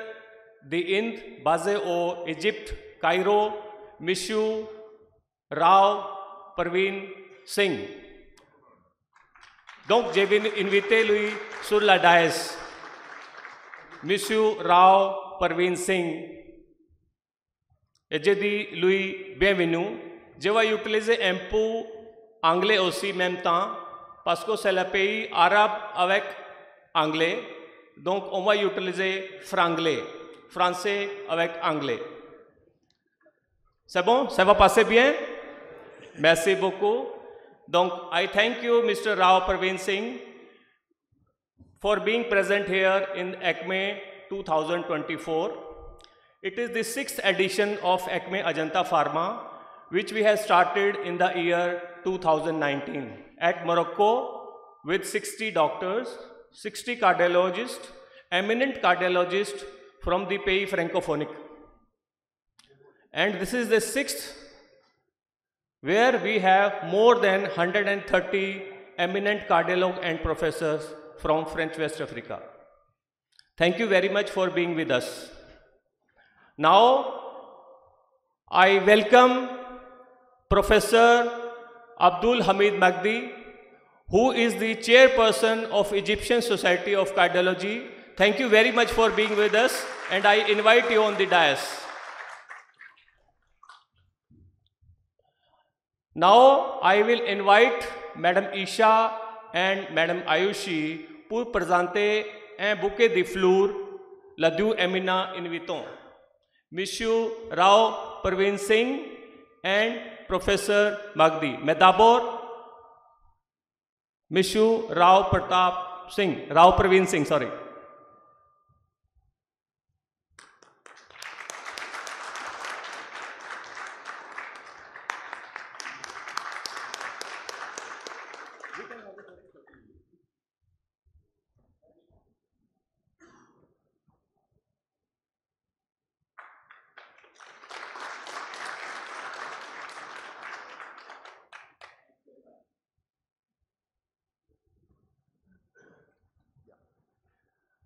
de l'Inde basé au Égypte, Cairo, M. Rao Parveen Singh. Donc, je vais inviter lui sur la dais. M. Rao Parveen Singh. Et je dis lui bienvenue. Je vais utiliser un peu anglais aussi en même temps parce que c'est le pays arabe avec anglais. Donc, on va utiliser franglais, français avec anglais. C'est bon? Ça va passer bien? Merci beaucoup. Donc, I thank you, Mr. Rao Parveen Singh, for being present here in ECME 2024. It is the 6th edition of ECME Ajanta Pharma, which we have started in the year 2019 at Morocco with 60 doctors, 60 cardiologists, eminent cardiologists from the pays francophonic. And this is the 6th where we have more than 130 eminent cardiologists and professors from French West Africa. Thank you very much for being with us. Now, I welcome Professor Abdul Hamid Magdi, who is the chairperson of Egyptian Society of Cardiology. Thank you very much for being with us, and I invite you on the dais. Now, I will invite Madam Isha and Madam Ayushi pour présenter un bouquet de fleurs, la due Emina invitant. Monsieur Rao Parveen Singh and Professor Magdi. Mais d'abord, Monsieur Rao Parveen Singh, sorry.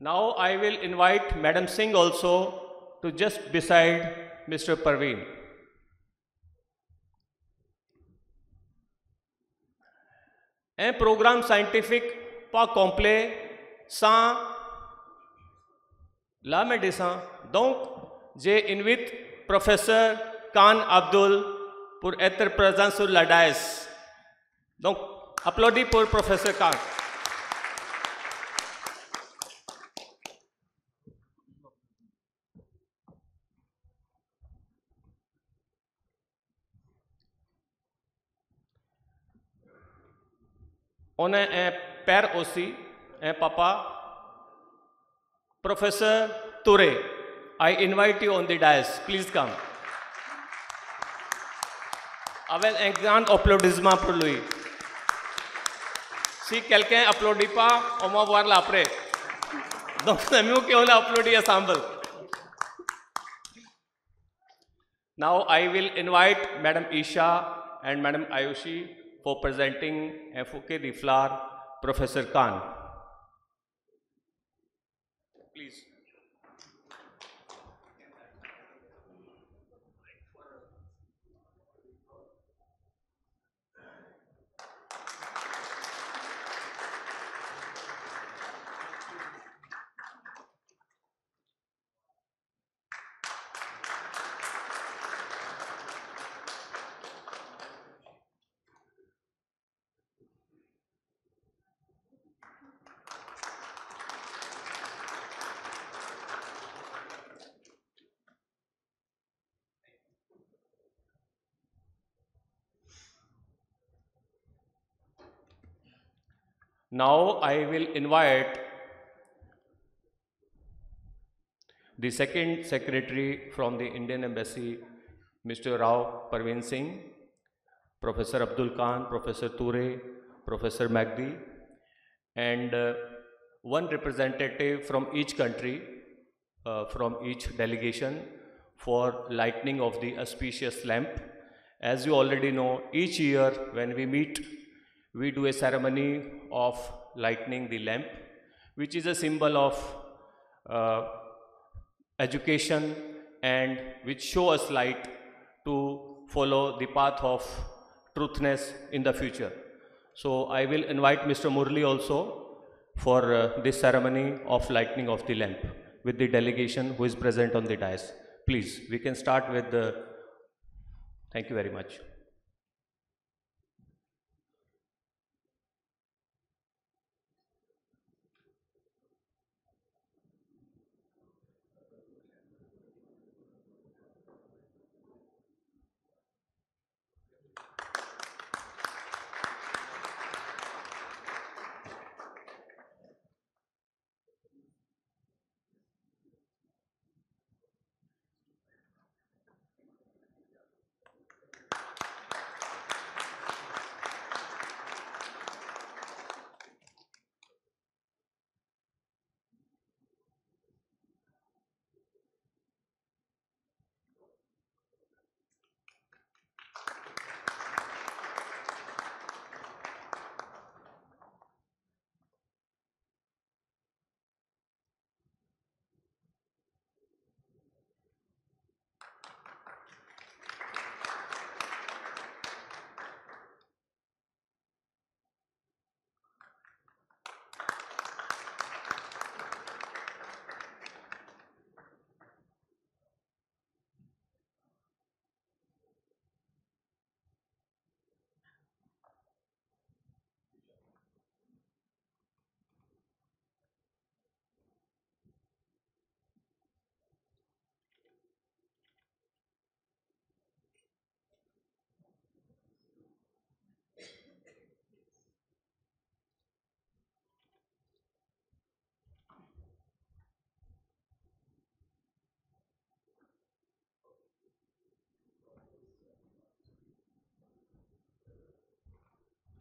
Now I will invite Madam Singh also to just beside Mr. Parveen. Un programme scientifique pas complet sans la médecine. Donc, j'invite Professeur Khan Abdul pour être présent sur la dais. Donc, applaudis pour Professeur Khan. On a un père aussi, un papa, Professor Touré. I invite you on the dais. Please come. Avec un grand applaudissement pour lui. Si quelqu'un applaudit pas, on va voir là après. Donc c'est mieux qu'on applaudit ensemble. Now I will invite Madam Isha and Madam Ayushi for presenting a bouquet de fleurs, Professor Khan. Please. Now I will invite The second secretary from the Indian Embassy, Mr. Rao Parveen Singh, Professor Abdul Khan, Professor Ture, Professor Magdi, and one representative from each country, from each delegation for lighting of the auspicious lamp. As you already know, each year when we meet, we do a ceremony of lighting the lamp, which is a symbol of education and which show us light to follow the path of truthness in the future. So I will invite Mr. Murli also for this ceremony of lighting of the lamp with the delegation who is present on the dais. Please, we can start with the, thank you very much.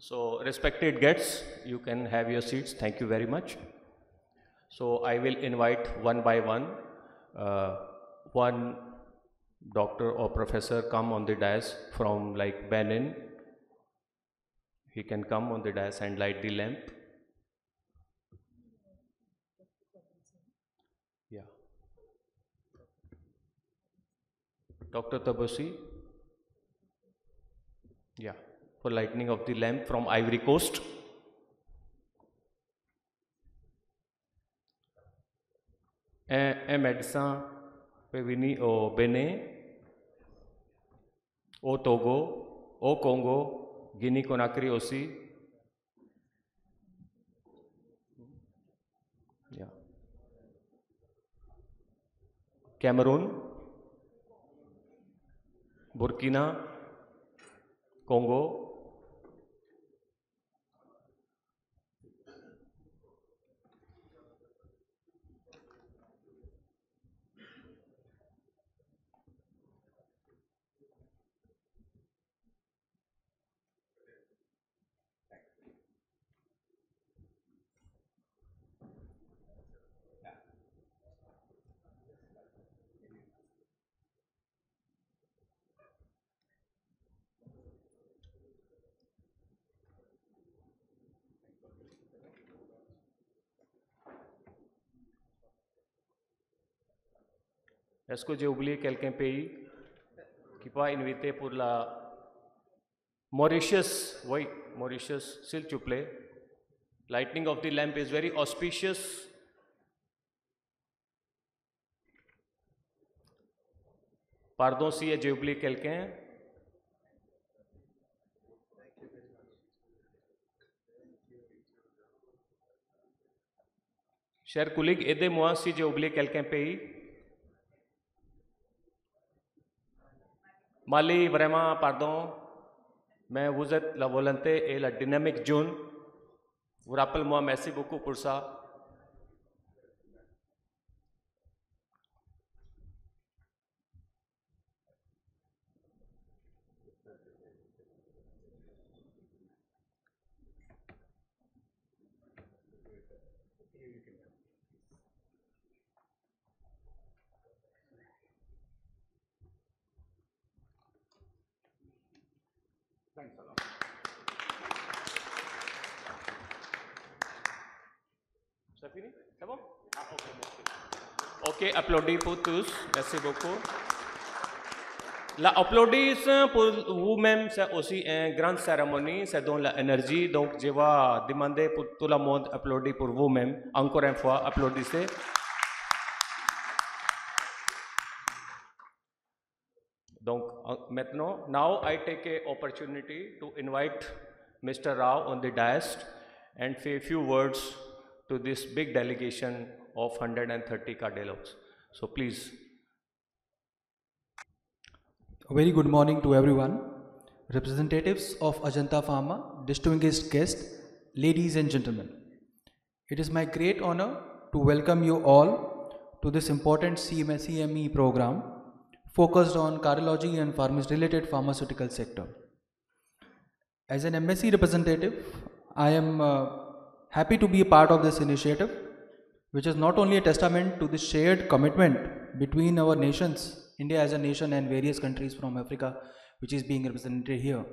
So respected guests, you can have your seats. Thank you very much. So I will invite one by one, one doctor or professor come on the dais from like Benin. He can come on the dais and light the lamp. Yeah. Dr. Tabusi. Yeah. For lighting of the lamp from Ivory Coast. Un médecin peut venir au Bénin, au Togo, au Congo, Guinée-Conakry aussi. Yeah. Cameroon, Burkina, Congo. Est-ce que j'ai oublié quelqu'un pays qui peut inviter pour la Mauritius? Oui, Mauritius, s'il te plaît. Lighting of the lamp is very auspicious. Pardon si j'ai oublié quelqu'un. Chers collègues, aidez-moi si j'ai oublié quelqu'un pays. Mali, vraiment, pardon, mais vous êtes la volonté et la dynamique June. Vous rappelez-moi, merci beaucoup pour ça. Thanks a lot. C'est fini? C'est bon? Ah, ok, merci. Ok, applaudis pour tous. Merci beaucoup. L'applaudissement pour vous-même, c'est aussi une grande cérémonie, ça donne l'énergie. Donc, je vais demander pour tout le monde d'applaudir pour vous-même. Encore une fois, applaudissez. Donc, maintenant, now I take an opportunity to invite Mr. Rao on the dais and say a few words to this big delegation of 130 cardiologists. So, please. A very good morning to everyone. Representatives of Ajanta Pharma, distinguished guests, ladies and gentlemen. It is my great honor to welcome you all to this important CME program focused on cardiology and related pharmaceutical sector. As an MSc representative, I am happy to be a part of this initiative, which is not only a testament to the shared commitment between our nations, India as a nation and various countries from Africa, which is being represented here,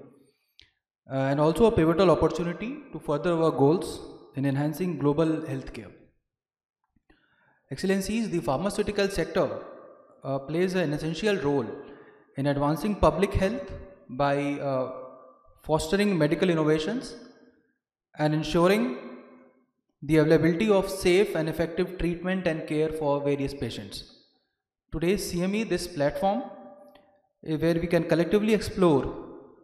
and also a pivotal opportunity to further our goals in enhancing global healthcare. Excellencies, the pharmaceutical sector plays an essential role in advancing public health by fostering medical innovations and ensuring the availability of safe and effective treatment and care for various patients. Today's CME, this platform, where we can collectively explore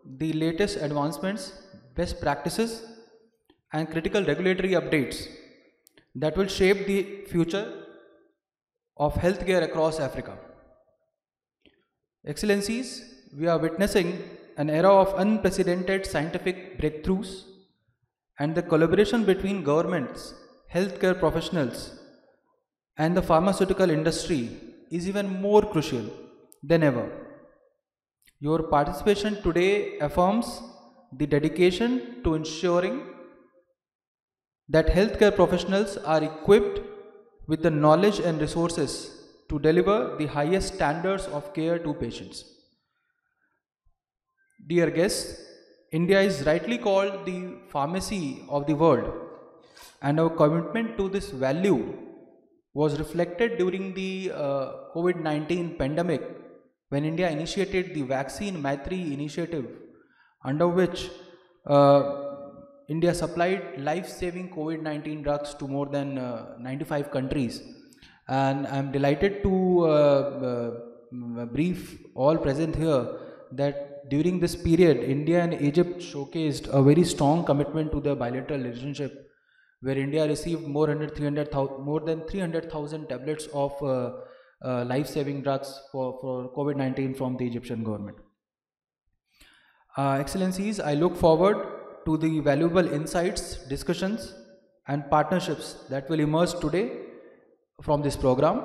the latest advancements, best practices, and critical regulatory updates that will shape the future of healthcare across Africa. Excellencies, we are witnessing an era of unprecedented scientific breakthroughs, and the collaboration between governments, healthcare professionals, and the pharmaceutical industry is even more crucial than ever. Your participation today affirms the dedication to ensuring that healthcare professionals are equipped with the knowledge and resources to deliver the highest standards of care to patients. Dear guests, India is rightly called the pharmacy of the world, and our commitment to this value was reflected during the COVID-19 pandemic, when India initiated the Vaccine Maitri initiative, under which India supplied life-saving COVID-19 drugs to more than 95 countries. And I'm delighted to brief all present here that during this period, India and Egypt showcased a very strong commitment to the bilateral relationship, where India received more than 300,000 tablets of life-saving drugs for COVID-19 from the Egyptian government. Excellencies, I look forward to the valuable insights, discussions, and partnerships that will emerge today from this program.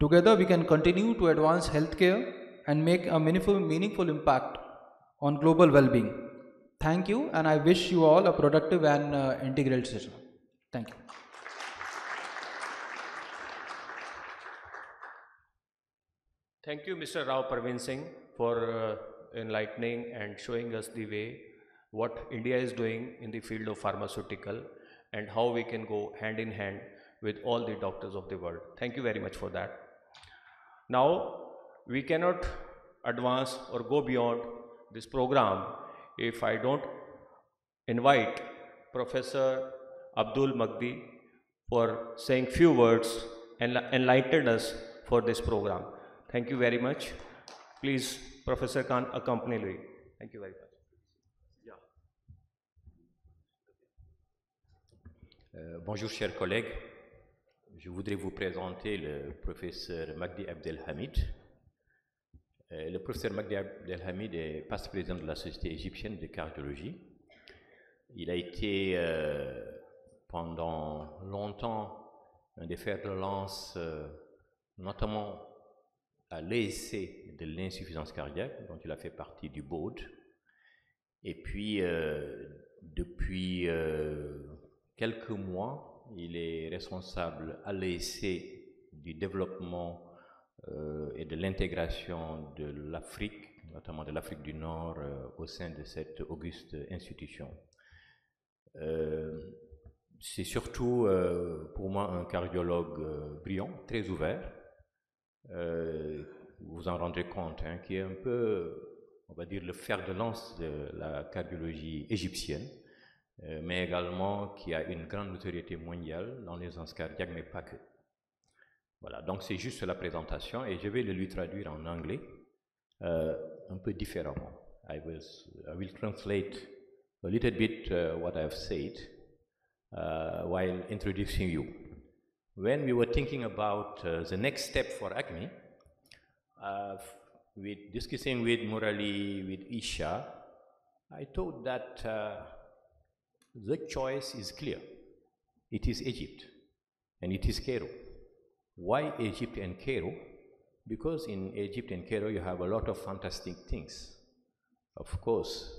Together, we can continue to advance healthcare and make a meaningful impact on global well-being. Thank you, and I wish you all a productive and integrated session. Thank you. Thank you, Mr. Rao Parveen Singh, for enlightening and showing us the way what India is doing in the field of pharmaceutical and how we can go hand in hand with all the doctors of the world. Thank you very much for that. Now, we cannot advance or go beyond this program if I don't invite Professor Abdul Magdi for saying few words and enlighten us for this program. Thank you very much. Please, Professor Khan, accompany me. Thank you very much. Bonjour chers collègues, je voudrais vous présenter le professeur Magdi Abdelhamid. Le professeur Magdi Abdelhamid est vice-président de la Société égyptienne de cardiologie. Il a été pendant longtemps un des fers de lance, notamment à l'essai de l'insuffisance cardiaque, dont il a fait partie du board. Et puis, depuis quelques mois, Il est responsable à l'ESC du développement et de l'intégration de l'Afrique, notamment de l'Afrique du Nord, au sein de cette auguste institution. C'est surtout pour moi un cardiologue brillant, très ouvert. Vous vous en rendrez compte, hein, qui est un peu, on va dire, le fer de lance de la cardiologie égyptienne, mais également qui a une grande notoriété mondiale dans les urgences cardiaques, mais pas que. Voilà, donc c'est juste la présentation et je vais le lui traduire en anglais, un peu différemment. I will translate a little bit what I've said while introducing you. When we were thinking about the next step for ACME, with discussing with Murali, with Isha, I thought that the choice is clear. It is Egypt, and it is Cairo. Why Egypt and Cairo? Because in Egypt and Cairo you have a lot of fantastic things. Of course,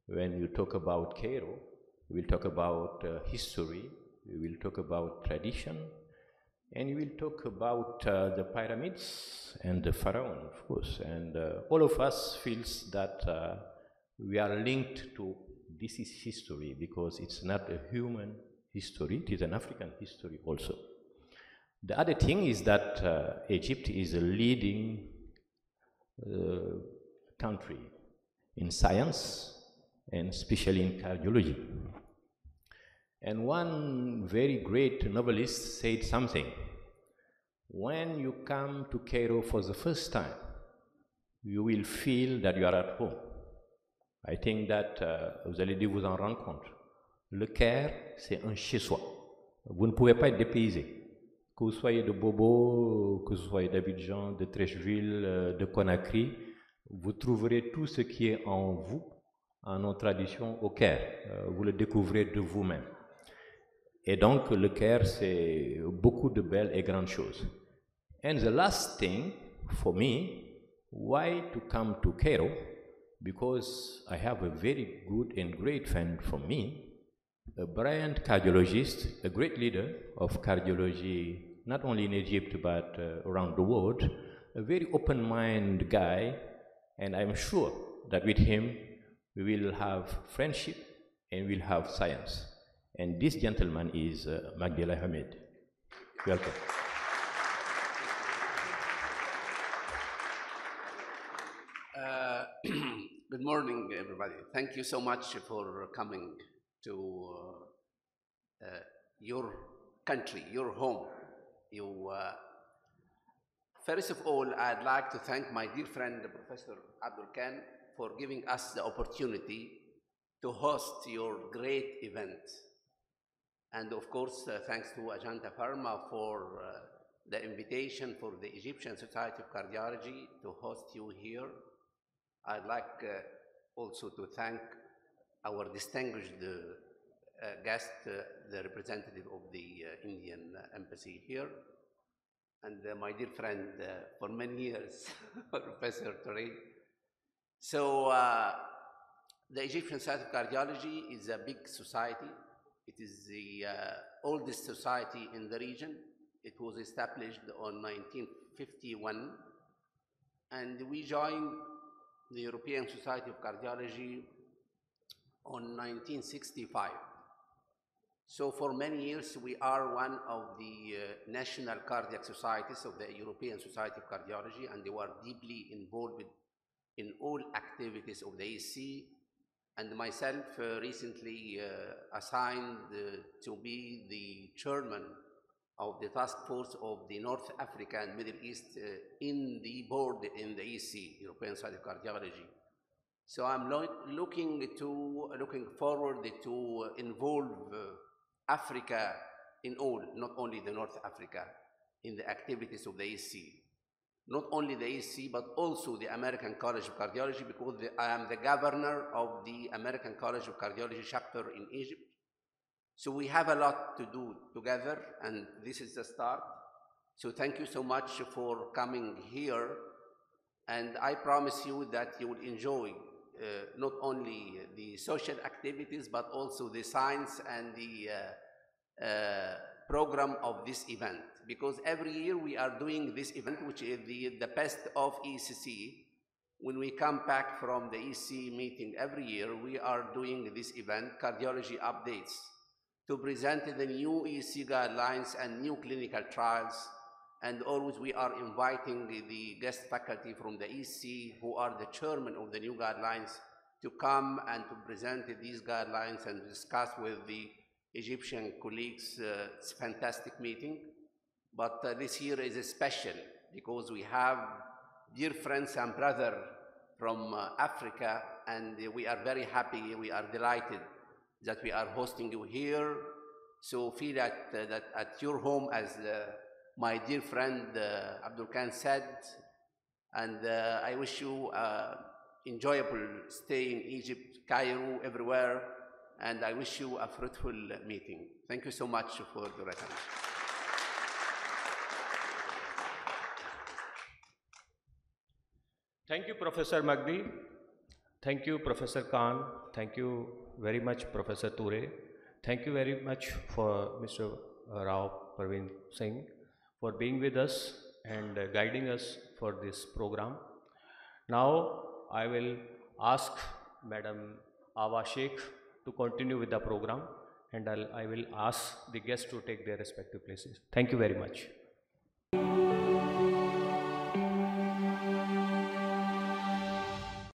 when you talk about Cairo, we will talk about history, we will talk about tradition, and we will talk about the pyramids and the pharaoh, of course. And all of us feels that we are linked to this is history because it's not a human history, it is an African history also. The other thing is that Egypt is a leading country in science and especially in cardiology. And one very great novelist said something. When you come to Cairo for the first time, you will feel that you are at home. I think that vous allez dû vous en rendre compte. Le Caire, c'est un chez-soi. Vous ne pouvez pas être dépaysé. Que vous soyez de Bobo, que vous soyez d'Abidjan, de Treichville, de Conakry, vous trouverez tout ce qui est en vous, en nos traditions au Caire. Vous le découvrez de vous-même. Et donc, le Caire, c'est beaucoup de belles et grandes choses. And the last thing for me, why to come to Cairo? Because I have a very good and great friend from me, a brilliant cardiologist, a great leader of cardiology, not only in Egypt but around the world, a very open-minded guy, and I'm sure that with him we will have friendship and we'll have science. And this gentleman is Magdela Hamid. Welcome. Good morning, everybody. Thank you so much for coming to your country, your home. First of all, I'd like to thank my dear friend, Professor Abdul Khan, for giving us the opportunity to host your great event. And of course, thanks to Ajanta Pharma for the invitation for the Egyptian Society of Cardiology to host you here. I'd like also to thank our distinguished guest, the representative of the Indian Embassy here, and my dear friend for many years, Professor Touré. So the Egyptian Society of Cardiology is a big society. It is the oldest society in the region. It was established on 1951, and we joined the European Society of Cardiology on 1965. So for many years, we are one of the national cardiac societies of the European Society of Cardiology, and they were deeply involved in all activities of the EC. And myself recently assigned to be the chairman of the task force of the North Africa and Middle East in the board in the EC, European Society of Cardiology. So I'm looking forward to involve Africa in all, not only the North Africa, in the activities of the EC. Not only the EC, but also the American College of Cardiology, because I am the governor of the American College of Cardiology chapter in Egypt. So we have a lot to do together, and this is the start. So thank you so much for coming here, and I promise you that you will enjoy not only the social activities, but also the science and the program of this event, because every year we are doing this event, which is the best of ECC. When we come back from the EC meeting every year, we are doing this event, Cardiology Updates, to present the new EC guidelines and new clinical trials. And always we are inviting the guest faculty from the EC, who are the chairman of the new guidelines, to come and to present these guidelines and discuss with the Egyptian colleagues. It's a fantastic meeting. But this year is special because we have dear friends and brother from Africa, and we are very happy, we are delighted that we are hosting you here. So feel that at your home, as my dear friend Abdul Khan said, and I wish you enjoyable stay in Egypt, Cairo, everywhere, and I wish you a fruitful meeting. Thank you so much for your attention. Thank you, Professor Magdi. Thank you, Professor Khan. Thank you very much, Professor Ture. Thank you very much for Mr. Rao Parveen Singh for being with us and guiding us for this program. Now I will ask Madam Awa Sheikh to continue with the program, and I will ask the guests to take their respective places. Thank you very much.